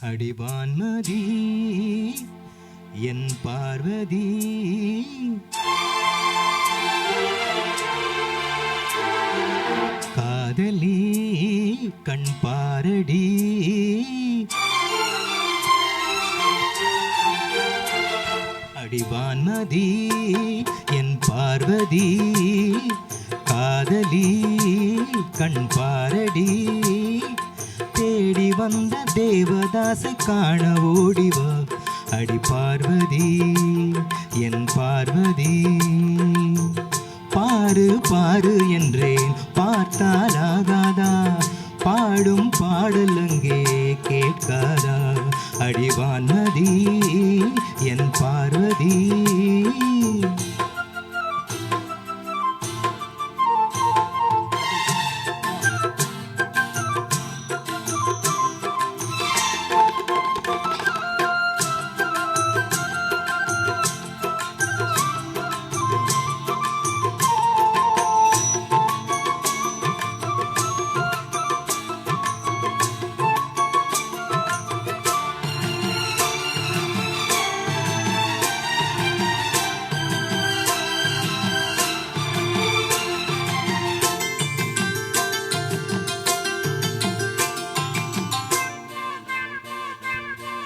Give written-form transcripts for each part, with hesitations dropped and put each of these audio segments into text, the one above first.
அடிவான்மதி என் பார்வதி காதலி கண் பாரடி அடிவான்மதி என் பார்வதி காதலி கண் பாரடி தேடி வந்த தேவதாசை காண ஓடிவா அடி பார்வதி என் பார்வதி பாரு பாரு என்றேன் பார்த்தாலாகாதா பாடும் பாடல் அங்கே கேட்காதா அடிவான்மதி என் பார்வதி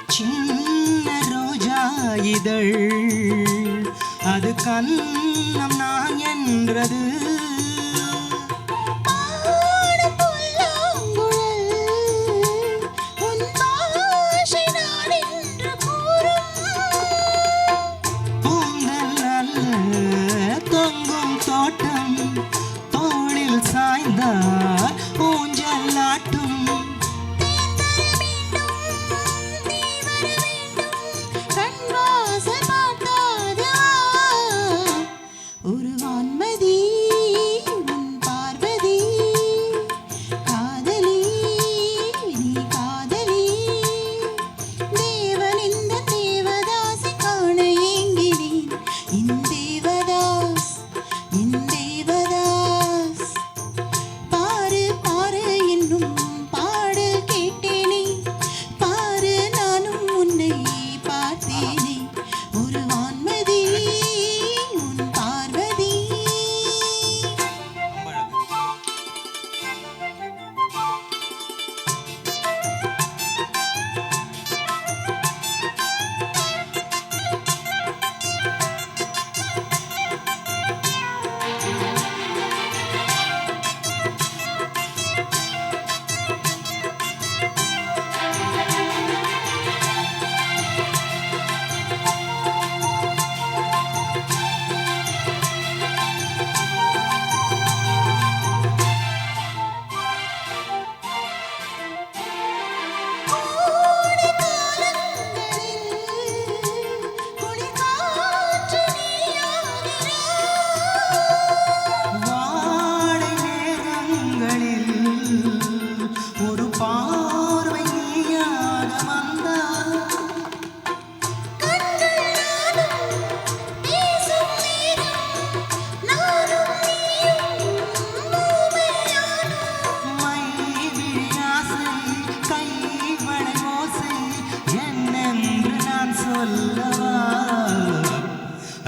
சின்ன ரோஜா இதழ் அது கண்ணம் நான் என்றது பூங்கல் அல்ல தொங்கும் தோட்டம் தோளில் சாய்ந்தார் ஊஞ்சல் ஆட்டும்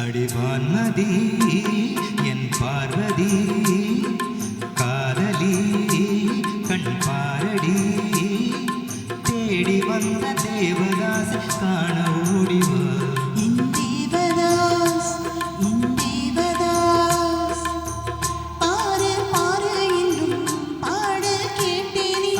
அடிவான்மதி என் பார்வதி காதலி கண் பாரடி தேடி வந்த தேவதாஸ் காண ஓடிவா பாரு பாரு இன்னும் பாடல் கேட்டேனே